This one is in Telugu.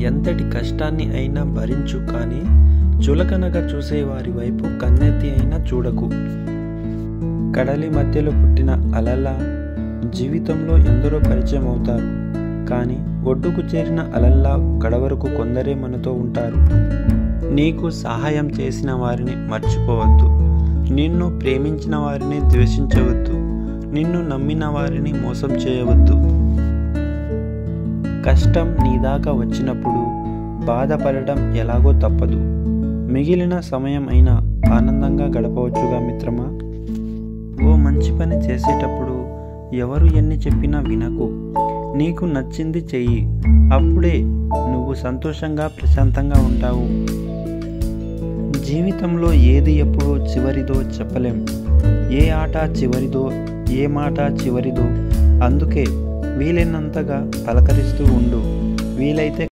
ఎంతటి కష్టాన్ని అయినా భరించు, కానీ చులకనగా చూసేవారి వైపు కన్నెత్తి అయినా చూడకు. కడలి మధ్యలో పుట్టిన అలలా జీవితంలో ఎందరో పరిచయం అవుతారు, కానీ ఒడ్డుకు చేరిన అలల్లా కడవరకు కొందరే మనతో ఉంటారు. నీకు సహాయం చేసిన వారిని మర్చిపోవద్దు, నిన్ను ప్రేమించిన వారిని ద్వేషించవద్దు, నిన్ను నమ్మిన వారిని మోసం చేయవద్దు. కష్టం నీ దాకా వచ్చినప్పుడు బాధపడటం ఎలాగో తప్పదు. మిగిలిన సమయం అయినా ఆనందంగా గడపవచ్చుగా మిత్రమా. ఓ మంచి పని చేసేటప్పుడు ఎవరు ఎన్ని చెప్పినా వినకు, నీకు నచ్చింది చెయ్యి. అప్పుడే నువ్వు సంతోషంగా ప్రశాంతంగా ఉంటావు. జీవితంలో ఏది ఎప్పుడో చివరిదో చెప్పలేం. ఏ ఆట చివరిదో, ఏ మాట చివరిదో. అందుకే వీలైనంతగా పలకరిస్తూ ఉండు. వీలైతే